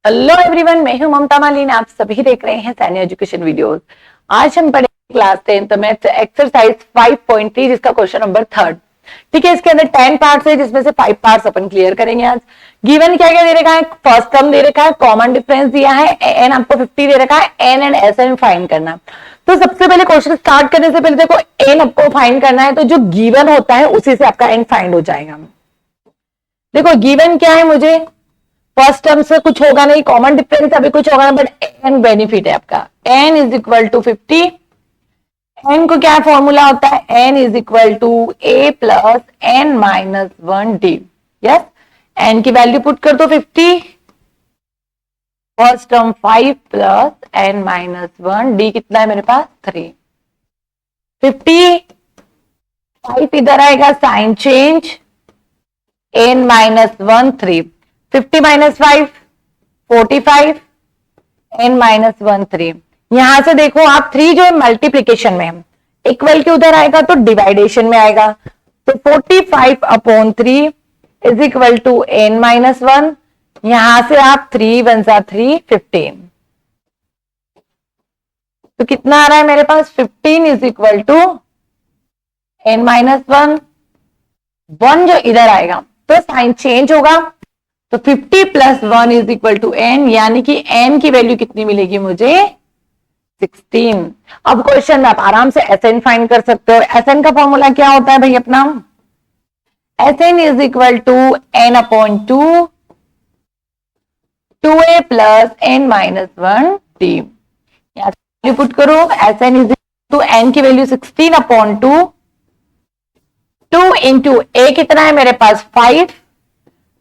Hello everyone, मैं हूं ममता मालिनी। आप सभी देख रहे हैं सैन्य एजुकेशन वीडियोस। आज हम पढ़ेंगे क्लास 10th मैथ एक्सरसाइज 5.3 जिसका क्वेश्चन नंबर 3। ठीक है, इसके अंदर 10 पार्ट्स है जिसमें से 5 पार्ट्स अपन क्लियर करेंगे आज। गिवन क्या क्या दे रखा है? फर्स्ट टर्म दे रखा है, कॉमन डिफरेंस दिया है, एन आपको 50 दे रखा है, N and S N find करना। तो सबसे पहले क्वेश्चन स्टार्ट करने से पहले देखो, एन आपको फाइंड करना है तो जो गिवन होता है उसी से आपका एन फाइंड हो जाएगा। देखो गिवन क्या है, मुझे फर्स्ट टर्म से कुछ होगा नहीं, कॉमन डिफरेंस अभी कुछ होगा ना, बट एन बेनिफिट है आपका। N is equal to 50। N को क्या फॉर्मूला होता है? N is equal to A plus N minus 1 D. Yes, N की वैल्यू पुट कर दो 50, first term 5 plus N minus 1 D कितना है मेरे पास? 3। 50 5 इधर आएगा, sign change, N minus 1 3। 50 minus 5 45, N minus 1 3। यहां से देखो आप 3 जो है मल्टीप्लीकेशन में है, इक्वल के उधर आएगा तो डिवाइडेशन में आएगा। तो 45 upon 3 is equal to N minus 1। यहां से आप 3 1 जा 3 15। तो कितना आ रहा है मेरे पास? 15 is equal to N minus 1। 1 जो इधर आएगा तो साइन चेंज होगा, तो 50 plus 1 is equal to n, यानी कि एन की वैल्यू कितनी मिलेगी मुझे? 16। अब क्वेश्चन आप आराम से एस एन फाइंड कर सकते हो। एस एन का फॉर्मूला क्या होता है भाई अपना? S n is equal to n upon 2 2a plus N minus 1 d. यहां से पुट करो, s n is equal to n की वैल्यू 16 अपॉन 2 2 इंटू ए कितना है मेरे पास? 5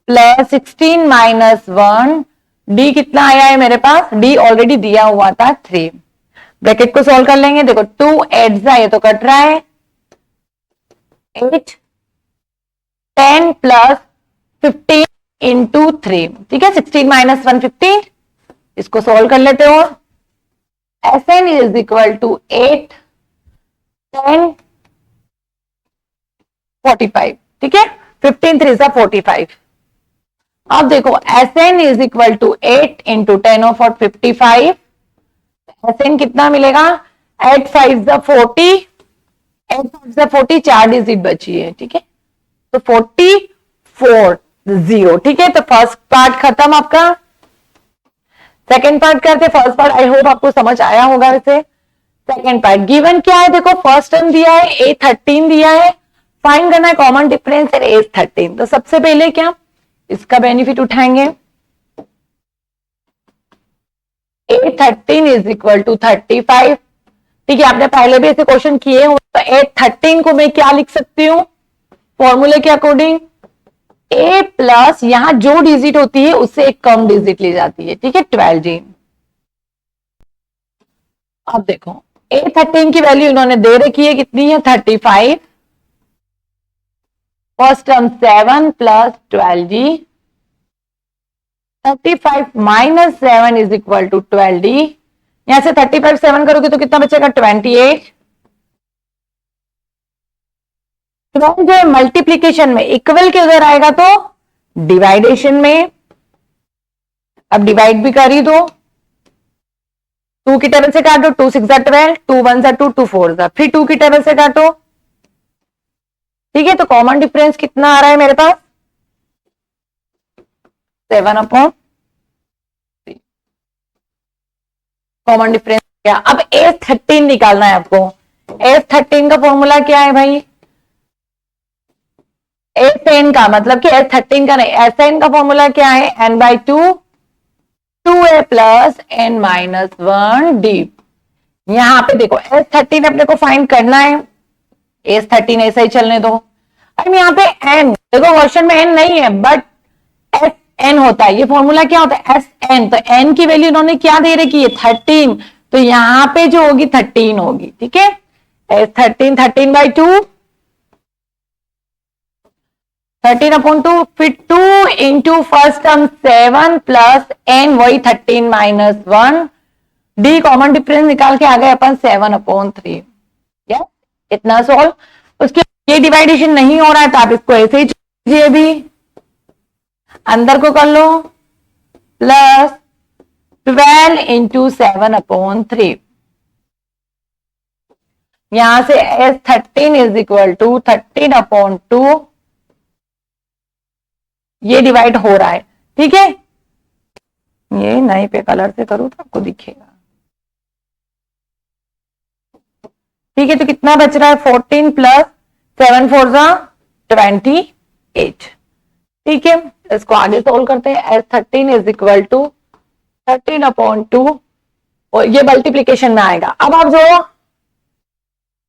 प्लस 16 माइनस 1 डी कितना आया है मेरे पास? डी ऑलरेडी दिया हुआ था 3। ब्रैकेट को सॉल्व कर लेंगे। देखो 2 8 जा, ये तो कट रहा है, 8 10 प्लस 15 इंटू 3। ठीक है, 16 माइनस 1 15। इसको सॉल्व कर लेते हो। S n is equal to 8 10 45। ठीक है, 15 3 जा 45। अब देखो s n is equal to 8 into 10 of 55। S n कितना मिलेगा? 8 5 जा 40, 8 5 जा 40, 4 डिजिट बची है। ठीक है, तो 44 0। ठीक है, तो फर्स्ट पार्ट खत्म आपका। सेकेंड पार्ट करते। फर्स्ट पार्ट आई होप आपको समझ आया होगा। वैसे सेकेंड पार्ट गिवन क्या है? देखो फर्स्ट टर्म दिया है, ए 13 दिया है, फाइंड करना है कॉमन डिफरेंस है ए 13। तो सबसे पहले क्या इसका बेनिफिट उठाएंगे। ए 13 इज इक्वल टू 35। ठीक है, आपने पहले भी ऐसे क्वेश्चन किए हो। तो ए 13 को मैं क्या लिख सकती हूँ फॉर्मूले के अकॉर्डिंग? ए प्लस यहां जो डिजिट होती है उससे एक कम डिजिट ली जाती है। ठीक है, 12 जी। अब देखो ए 13 की वैल्यू इन्होंने दे रखी है, कितनी है? 35। फर्स्ट टर्म 7 प्लस 12 जी। 35 minus 7 is equal to 12 d. यहां से 35 7 करोगे तो कितना बचेगा? 28। 12 जो है मल्टीप्लीकेशन में, इक्वल के उधर आएगा तो डिवाइडेशन में। अब डिवाइड भी कर ही दो। 2 की टेबल से काटो, 2 6 जा 12, 2 1 जा 2, 2 4 जा, फिर 2 की टेबल से काटो। ठीक है, तो कॉमन डिफरेंस कितना आ रहा है मेरे पास? 7 अपॉन 3। कॉमन डिफरेंस क्या? अब एस 13 निकालना है आपको। एस 13 का फॉर्मूला क्या है भाई? एस एन का मतलब कि एस 13 का नहीं, एस एन का फॉर्मूला क्या है? N by 2 2a plus N minus 1 d. यहां पे देखो एस 13 अपने को फाइंड करना है। एस 13 ऐसा ही चलने दो। अब यहाँ पे एन देखो, क्वेश्चन में एन नहीं है बट एस एन होता है। ये फॉर्मूला क्या होता है? S n. तो एन की वैल्यू इन्होंने क्या दे रखी है? 13। तो यहां पे जो होगी 13 होगी। ठीक है, एस 13 13 बाई 2, 13 अपॉन 2, फिर 2 into first term 7 plus n, वही 13 माइनस 1 डी। कॉमन डिफरेंस निकाल के आ गए अपन 7 अपॉन 3। यस, इतना सॉल्व। उसके ये डिवाइडेशन नहीं हो रहा है तो आप इसको ऐसे ही कीजिए, भी अंदर को कर लो, प्लस 12 इंटू 7/3। यहां से S13 इज इक्वल टू 13/2, ये डिवाइड हो रहा है, ठीक है। ये नए पे कलर से करूं तो आपको दिखेगा, ठीक है। तो कितना बच रहा है, 14 प्लस 7 4 जा 28, ठीक है। इसको आगे सोल्व करते हैं। S13 इज इक्वल टू 13/2, और ये मल्टीप्लीकेशन में आएगा। अब आप जो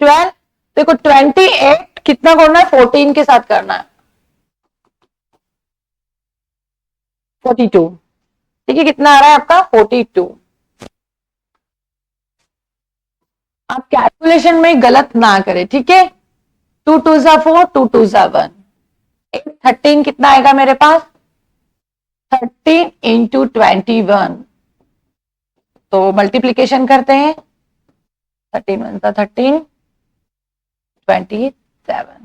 12, देखो 28 कितना करना है, 14 के साथ करना है, 42, ठीक है। कितना आ रहा है आपका, 42। आप कैलकुलेशन में गलत ना करें, ठीक है। 2 2 जा 4, 2 2 जा 1, 13 कितना आएगा मेरे पास, 13 इंटू 21। तो मल्टीप्लीकेशन करते हैं, 13 1 जा 13, 27,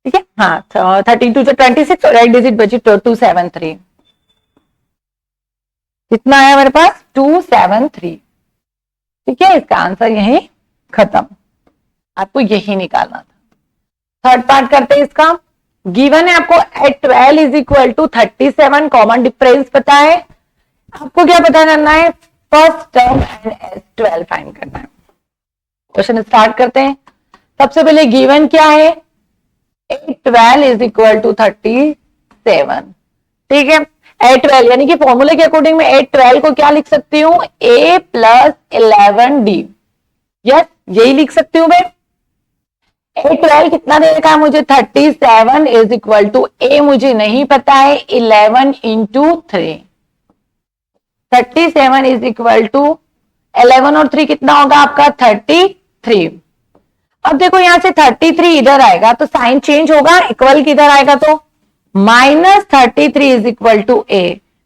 ठीक है। हाँ, 32 से 26 और एक डिजिट बची 273, कितना आया मेरे पास, 273, ठीक है। इसका आंसर यही खत्म, आपको यही निकालना था। थर्ड पार्ट करते हैं इसका। गिवन है आपको at 12 is equal to 37, common difference पता है। आपको क्या पता करना है, first term and S12 find करना है। क्वेश्चन स्टार्ट करते हैं। सबसे पहले गिवन क्या है, 8 12 इज इक्वल टू 37, ठीक है। 8 12 यानी कि फॉर्मूले के अकॉर्डिंग में 8 12 को क्या लिख सकती हूँ, A प्लस 11D, यस यही लिख सकती हूँ मैं। 8 12 कितना दे रखा है मुझे, 37 इज इक्वल टू A मुझे नहीं पता है, 11 इंटू 3, 37 इज इक्वल टू 11 और 3 कितना होगा आपका, 33। अब देखो यहां से 33 इधर आएगा तो साइन चेंज होगा, इक्वल किधर आएगा, तो -33 इज इक्वल टू A।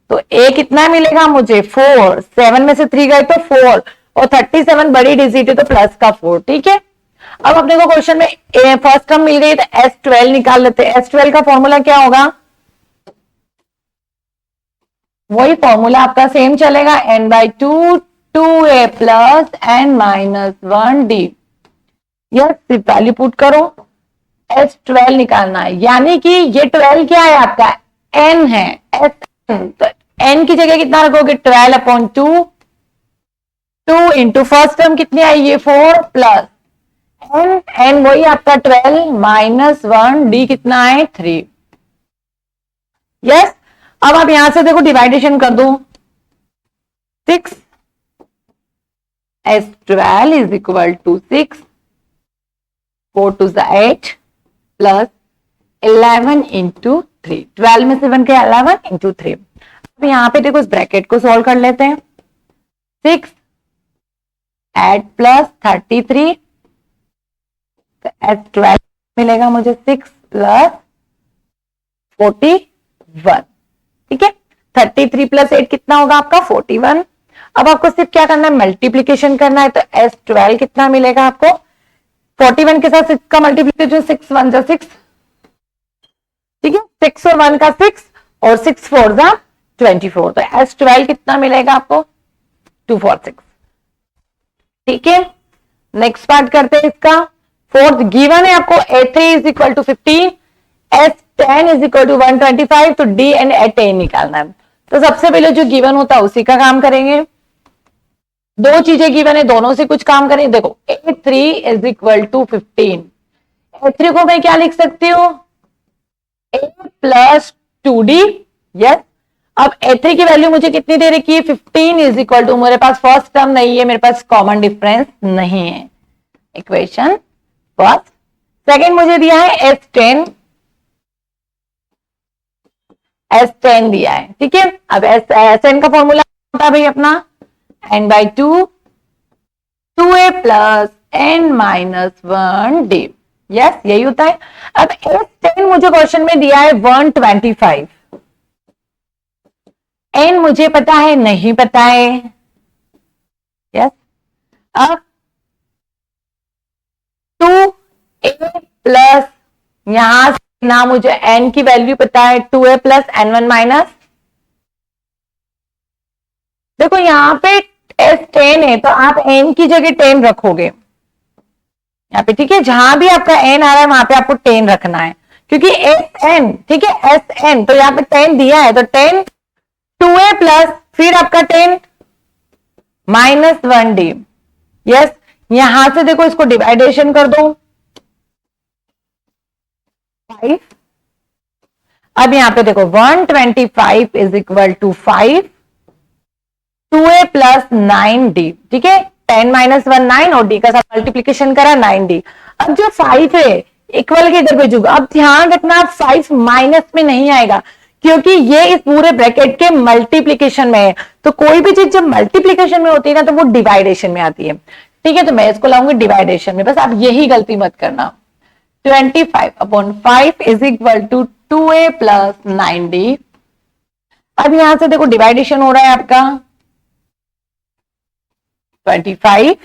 तो A कितना मिलेगा मुझे, 4, 7 में से 3 गए तो 4, और 37 बड़ी डिजिट है तो प्लस का 4, ठीक है। अब अपने को क्वेश्चन में फर्स्ट टर्म मिल गई तो S12 निकाल लेते हैं। S12 का फॉर्मूला क्या होगा, वही फॉर्मूला आपका सेम चलेगा, n/2 2A प्लस n-1D। यह सिर्फ वैल्यू पुट करो, S12 निकालना है, यानी कि ये 12 क्या है आपका, n है, तो n की जगह कितना रखोगे, 12/2, 2 इंटू फर्स्ट टर्म कितनी आई, ये 4 प्लस n वही आपका 12 -1D कितना है, 3, यस। अब आप यहां से देखो डिवाइडेशन कर दो, 6 S12 is equal to 6, 4 2 8 plus 11 into 3, 12 में से 1 के 11 इंटू 3। अब यहां पे देखो इस ब्रैकेट को सॉल्व कर लेते हैं, 6 8 प्लस 33, तो S12 मिलेगा मुझे 6 प्लस 41, ठीक है। 33 प्लस 8 कितना होगा आपका, 41। अब आपको सिर्फ क्या करना है, मल्टीप्लीकेशन करना है, तो S12 कितना मिलेगा आपको, 41 के साथ 6 का मल्टीप्लीकेशन, 6 1 जा 6, ठीक है। 6 और 1 का 6 और 6 4 जा 24, तो S12 कितना मिलेगा आपको, 246, ठीक है। नेक्स्ट पार्ट करते हैं इसका। फोर्थ गिवन है आपको A3 is equal to 15, S10 is equal to 125, तो D एंड A10 निकालना है। तो सबसे पहले जो गिवन होता है उसी का काम करेंगे। दो चीजें गिवन है, दोनों से कुछ काम करेंगे। देखो A3 is equal to 15, A3 को मैं क्या लिख सकती हूँ, A प्लस 2D, यस। अब A3 की वैल्यू मुझे कितनी दे रखी है, 15 इज इक्वल टू, मेरे पास फर्स्ट टर्म नहीं है, मेरे पास कॉमन डिफरेंस नहीं है, इक्वेशन फर्स्ट। सेकेंड मुझे दिया है S10, S10 दिया है, ठीक है। अब Sn का फॉर्मूला होता है भाई अपना n/2 2A plus n-1D, yes यही होता है। अब S10 मुझे क्वेश्चन में दिया है 125, n मुझे पता है नहीं पता है, यस। अब 2A प्लस, यहां से ना मुझे n की वैल्यू पता है, 2A प्लस n1 माइनस देखो यहाँ पे S 10 है तो आप n की जगह 10 रखोगे यहाँ पे, ठीक है। जहां भी आपका n आ रहा है वहां पे आपको 10 रखना है, क्योंकि एस एन, ठीक है, एस एन, तो यहाँ पे 10 दिया है तो 10 2a प्लस फिर आपका 10 -1d। यस, यहां से देखो इसको डिवाइडेशन कर दो 5। अब यहां पे देखो 125 is equal to 5 2a plus 9d, ठीक है। 10 -1 9 और d का साथ मल्टीप्लीकेशन करा 9d। अब जो 5 है इक्वल के इधर भेजूंगा। अब ध्यान रखना 5 माइनस में नहीं आएगा, क्योंकि ये इस पूरे ब्रैकेट के मल्टीप्लीकेशन में है। तो कोई भी चीज जब मल्टीप्लीकेशन में होती है ना तो वो डिवाइडेशन में आती है, ठीक है। तो मैं इसको लाऊंगी डिवाइडेशन में, बस आप यही गलती मत करना। 25/5 is equal to 2a plus 9d। अब यहां से देखो डिवाइडेशन हो रहा है आपका 25,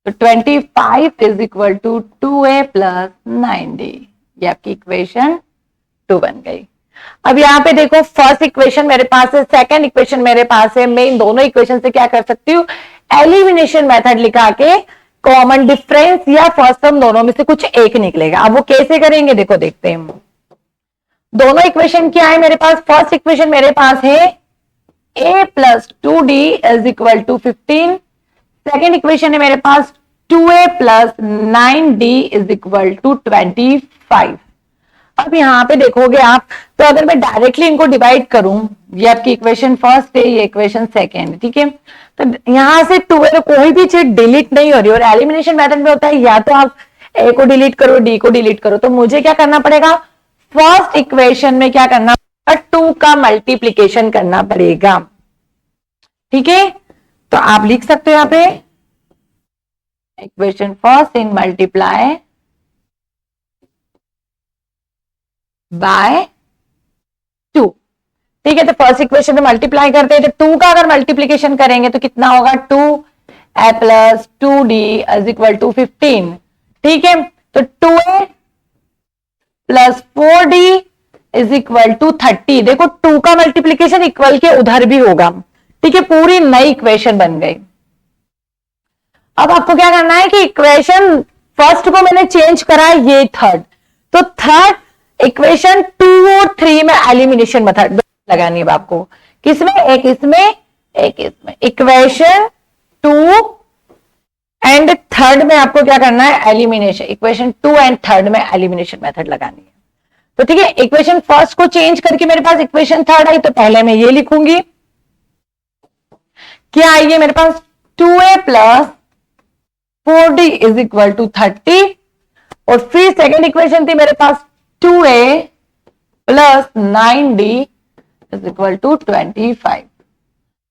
तो 25 is equal to 2a plus 9d। ये आपकी इक्वेशन 2 बन गई। अब यहां पे देखो फर्स्ट इक्वेशन मेरे पास है, सेकंड इक्वेशन मेरे पास है। मैं इन दोनों इक्वेशन से क्या कर सकती हूँ, एलिमिनेशन मेथड लिखा के कॉमन डिफरेंस या फर्स्ट टर्म दोनों में से कुछ एक निकलेगा। अब वो कैसे करेंगे देखो, देखते हैं। दोनों इक्वेशन क्या है मेरे पास, फर्स्ट इक्वेशन मेरे पास है a plus 2d is equal to 15। Second equation है मेरे पास 2a plus 9d is equal to 25। अब यहां पे देखोगे आप, तो अगर मैं डायरेक्टली इनको डिवाइड करूं, ये आपकी इक्वेशन फर्स्ट है, ये इक्वेशन सेकेंड है, ठीक है। तो यहां से 2a तो कोई भी चीज डिलीट नहीं हो रही, और एलिमिनेशन मेथड में होता है या तो आप a को डिलीट करो, d को डिलीट करो। तो मुझे क्या करना पड़ेगा, फर्स्ट इक्वेशन में क्या करना पड़ेगा, 2 का मल्टीप्लीकेशन करना पड़ेगा, ठीक है। तो आप लिख सकते हो यहां पे equation first in multiply by 2, ठीक है। तो फर्स्ट इक्वेशन में मल्टीप्लाई करते हैं, तो 2 का अगर मल्टीप्लीकेशन करेंगे तो कितना होगा, 2a plus 2d is equal to 15, ठीक है। तो 2a plus 4d is equal to 30। देखो 2 का मल्टीप्लीकेशन इक्वल के उधर भी होगा, ठीक है। पूरी नई इक्वेशन बन गई। अब आपको क्या करना है कि इक्वेशन फर्स्ट को मैंने चेंज करा, ये थर्ड, तो थर्ड इक्वेशन 2 और 3 में एलिमिनेशन मेथड लगानी है आपको। किसमें, एक इसमें एक इसमें। इक्वेशन 2 एंड थर्ड में आपको क्या करना है, एलिमिनेशन। इक्वेशन 2 एंड थर्ड में एलिमिनेशन मेथड लगानी है। तो ठीक है, इक्वेशन फर्स्ट को चेंज करके मेरे पास इक्वेशन थर्ड आई, तो पहले मैं ये लिखूंगी, क्या आइए मेरे पास 2a plus 4d is equal to 30, और फिर सेकेंड इक्वेशन थी मेरे पास 2a plus 9d is equal to 25।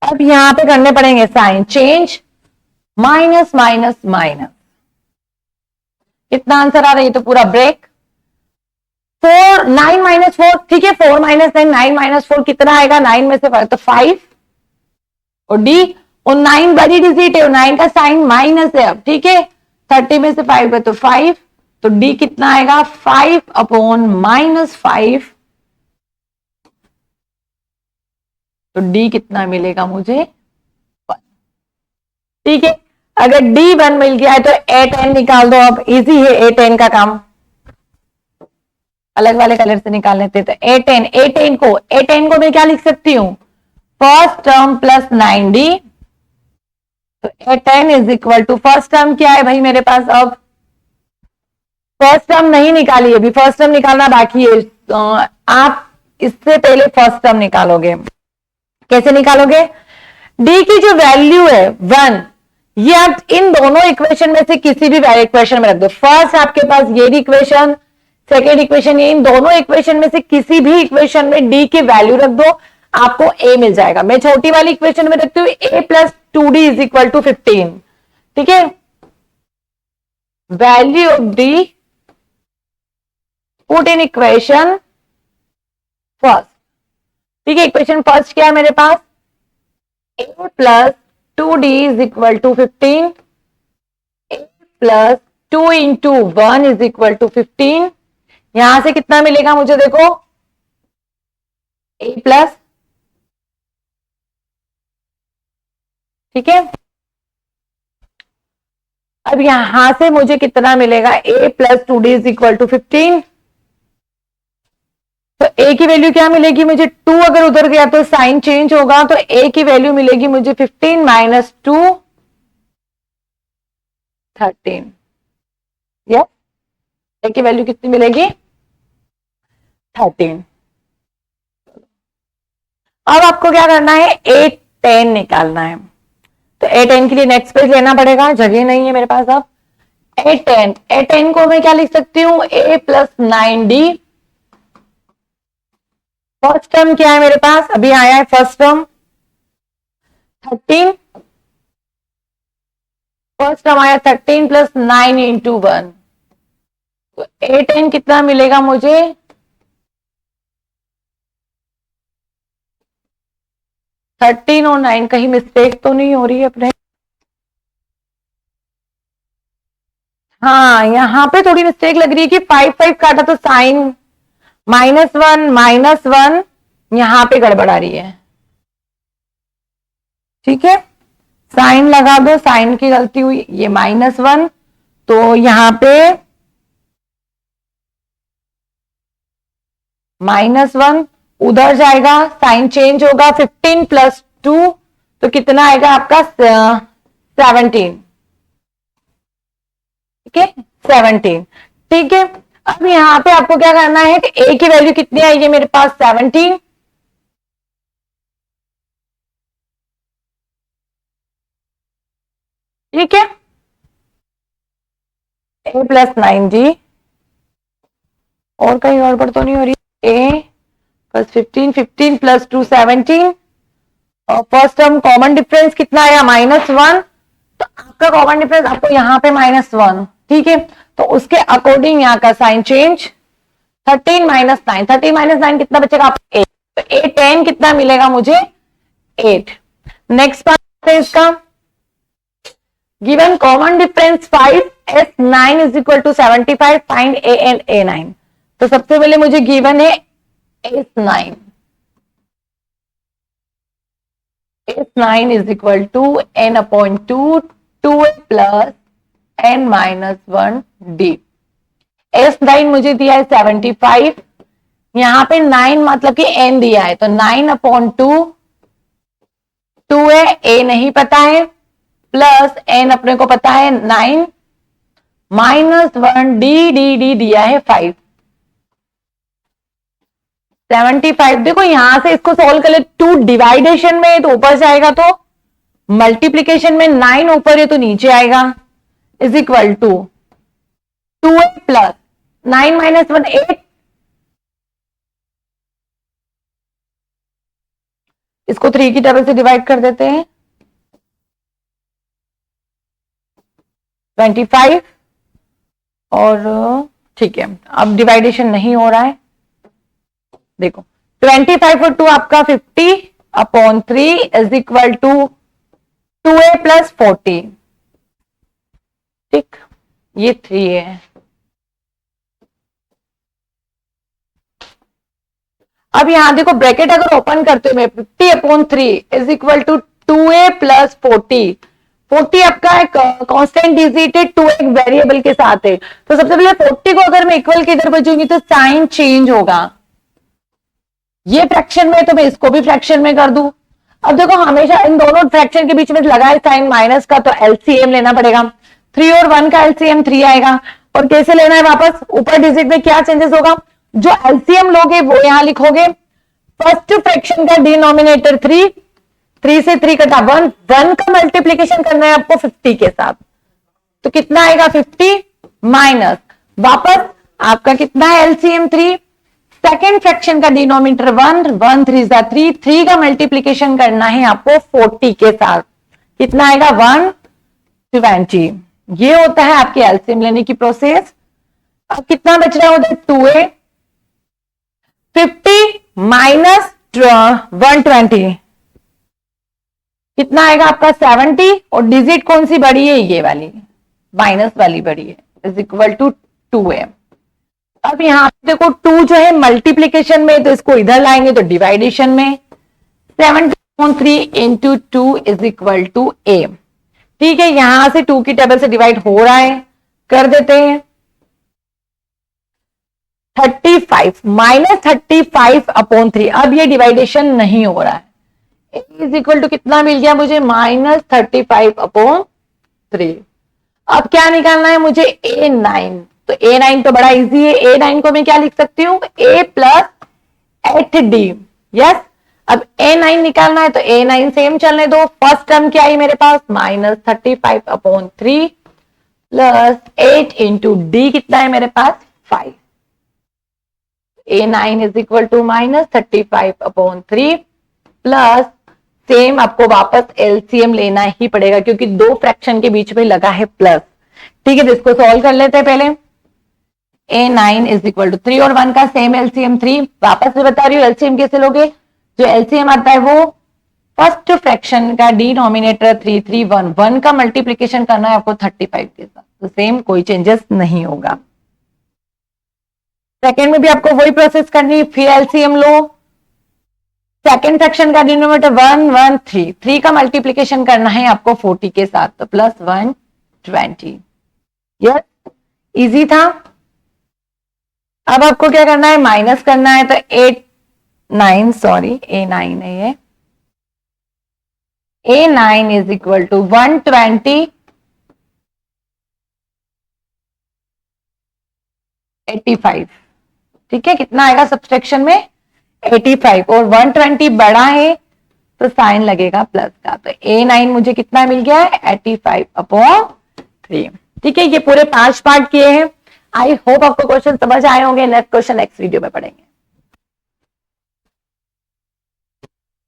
अब यहां पे करने पड़ेंगे sign change, minus minus minus, कितना आंसर आ रहा है, ये तो पूरा ब्रेक। 4 9 माइनस 4, ठीक है, 4 माइनस 9 9 माइनस 4 कितना आएगा, 9 में से 5 तो 5, और डी, और 9 बड़ी डिजिट है और 9 का साइन माइनस है अब, ठीक है। 30 में से 5 है तो 5, तो डी कितना आएगा, 5/-5, तो डी कितना मिलेगा मुझे, 1, ठीक है। अगर डी 1 मिल गया है तो A10 निकाल दो। अब इजी है A10 का काम, अलग वाले कलर से निकाल लेते हैं। तो A10 को मैं क्या लिख सकती हूं, फर्स्ट टर्म प्लस 9d, तो A10 is equal to first term क्या है भाई मेरे पास, अब फर्स्ट टर्म नहीं निकाली, अभी फर्स्ट टर्म निकालना बाकी है। तो आप इससे पहले फर्स्ट टर्म निकालोगे, कैसे निकालोगे, d की जो वैल्यू है 1, ये आप इन दोनों इक्वेशन में से किसी भी इक्वेशन में रख दो। फर्स्ट आपके पास ये इक्वेशन, सेकेंड इक्वेशन, ये इन दोनों इक्वेशन में से किसी भी इक्वेशन में d की वैल्यू रख दो, आपको a मिल जाएगा। मैं छोटी वाली इक्वेशन में रखती हूँ a plus 2d is equal to 15, ठीक है। Value of d put in equation first, ठीक है। इक्वेशन फर्स्ट क्या है मेरे पास, a plus 2d is equal to 15, a plus 2 into 1 is equal to 15। यहां से कितना मिलेगा मुझे, देखो a प्लस ठीक है। अब यहां से मुझे कितना मिलेगा, a plus 2d is equal to 15। तो a की वैल्यू क्या मिलेगी मुझे, 2 अगर उधर गया तो साइन चेंज होगा, तो a की वैल्यू मिलेगी मुझे 15 माइनस 2 13। यस, a की वैल्यू कितनी मिलेगी, 13। अब आपको क्या करना है, a 10 निकालना है। तो a 10 के लिए नेक्स्ट पेज लेना पड़ेगा, जगह नहीं है मेरे पास। अब a 10 को मैं क्या लिख सकती हूँ, a plus 9d। First term क्या है मेरे पास, अभी आया है फर्स्ट टर्म 13। फर्स्ट टर्म आया 13 प्लस 9 इंटू 1। तो a 10 कितना मिलेगा मुझे, 13 और 9, कहीं मिस्टेक तो नहीं हो रही है अपने, हाँ यहां पे थोड़ी मिस्टेक लग रही है कि 5 5 काटा तो साइन -1 यहां पे गड़बड़ आ रही है। ठीक है, साइन लगा दो, साइन की गलती हुई, ये -1, तो यहां पे -1 उधर जाएगा, साइन चेंज होगा, 15 प्लस 2 तो कितना आएगा आपका 17। ठीक है, 17। ठीक है, अब यहां पे आपको क्या करना है कि a की वैल्यू कितनी आएगी मेरे पास, 17। ठीक है, a प्लस 9d, और कहीं गड़बड़ तो नहीं हो रही, a प्लस 15 प्लस 2 17, और फर्स्ट टर्म कॉमन डिफरेंस कितना आया, -1, तो आपका कॉमन डिफरेंस आपको यहाँ पे -1। ठीक है, तो उसके अकॉर्डिंग यहाँ का साइन चेंज, 13 माइनस 9, 13 माइनस 9 कितना बचेगा आपको 8, तो a 10 कितना मिलेगा मुझे, 8। नेक्स्ट पार्ट है इसका, given common difference 5, S9 is equal to 75, find a and a9। तो सबसे पहले मुझे गिवन है S9, S9 is equal to n upon 2, 2a plus n minus 1 d। S9 मुझे दिया है 75, यहां पे 9 मतलब कि n दिया है, तो 9 अपॉन 2, 2a, a नहीं पता है, प्लस n अपने को पता है 9, -1 d दिया है 5, 75। देखो यहां से इसको सॉल्व कर ले, 2 डिवाइडेशन में तो ऊपर जाएगा, तो मल्टीप्लीकेशन में 9 ऊपर है तो नीचे आएगा, is equal to 2a plus 9 minus 1 8, इसको 3 की टेबल से डिवाइड कर देते हैं, 25, और ठीक है अब डिवाइडेशन नहीं हो रहा है, देखो 25 और 2 आपका 50 upon 3 is equal to 2a plus 40। ठीक, ये 3 है। अब यहां देखो ब्रैकेट अगर ओपन करते हुए 50 upon 3 is equal to 2a plus 40, 40 आपका एक कांस्टेंट डिजिट है, 2 एक वेरिएबल के साथ है, तो सबसे पहले 40 को अगर मैं इक्वल की इधर बचूंगी तो साइन चेंज होगा, ये फ्रैक्शन में तो मैं इसको भी फ्रैक्शन में कर दूं। अब देखो हमेशा इन दोनों फ्रैक्शन के बीच में लगा है साइन माइनस का, तो एलसीएम लेना पड़ेगा, 3 और 1 का एलसीएम 3 आएगा, और कैसे लेना है वापस, ऊपर डिजिट में क्या चेंजेस होगा, जो एलसीएम लोगे वो यहां लिखोगे, फर्स्ट फ्रैक्शन का डिनोमिनेटर 3, 3 से 3 कटा 1, 1 का मल्टीप्लीकेशन करना है आपको 50 के साथ, तो कितना आएगा 50 माइनस, वापस आपका कितना है एलसीएम 3, सेकेंड फ्रैक्शन का डिनोमिनेटर 1, 1 3 जा 3, 3 का मल्टीप्लीकेशन करना है आपको 40 के साथ, कितना आएगा 120। ये होता है आपके एलसीएम लेने की प्रोसेस। अब कितना बच रहा है उधर 2a, 50 माइनस 120 कितना आएगा आपका 70, और डिजिट कौन सी बड़ी है, ये वाली माइनस वाली बड़ी है, इज इक्वल टू 2a। अब यहां पे देखो 2 जो है मल्टीप्लीकेशन में, तो इसको इधर लाएंगे तो डिवाइडेशन में, 70 3 इंटू 2 इज इक्वल टू ए। ठीक है, यहां से 2 की टेबल से डिवाइड हो रहा है, कर देते हैं 35 माइनस 35 अपॉन 3। अब ये डिवाइडेशन नहीं हो रहा है, इज इक्वल टू कितना मिल गया मुझे, माइनस 35 अपॉन 3। अब क्या निकालना है मुझे, A9। तो A9 तो बड़ा इजी है, A9 को मैं क्या लिख सकती हूँ, A प्लस 8D। यस, अब A9 निकालना है तो A9 सेम चलने दो। फर्स्ट टर्म क्या आई मेरे पास, minus 35 upon 3 plus 8 into D कितना है मेरे पास, 5। A9 is equal to minus 35 upon 3 plus same, आपको वापस एलसीएम लेना ही पड़ेगा क्योंकि दो फ्रैक्शन के बीच में लगा है प्लस। ठीक है, तो इसको सॉल्व कर लेते हैं पहले। A9 इज इक्वल टू 3 और 1 का सेम एलसीएम 3। वापस से बता रही हूँ एलसीएम कैसे लोगे, जो एलसीएम आता है वो फर्स्ट फ्रैक्शन का डिनोमिनेटर 3 3 1 1 का मल्टीप्लीकेशन करना है आपको 35 के साथ, तो सेम कोई चेंजेस नहीं होगा। सेकेंड में भी आपको वही प्रोसेस करनी है, फिर एलसीएम लो। सेकेंड फ्रैक्शन का डिनोमिनेटर 1 1 3 3 का मल्टीप्लीकेशन करना है आपको 40 के साथ, तो प्लस 120। यस, इजी था। अब आपको क्या करना है, माइनस करना है, तो A9 है ये। A9 is equal to 120 85। ठीक है, कितना आएगा सब्सट्रैक्शन में, 85, और 120 बड़ा है तो साइन लगेगा प्लस का, तो A9 मुझे कितना मिल गया है, 85 अपॉन 3। ठीक है, ये पूरे 5 पार्ट किए हैं। आई होप आपको क्वेश्चन समझ आए होंगे। नेक्स्ट क्वेश्चन नेक्स्ट वीडियो में पढ़ेंगे।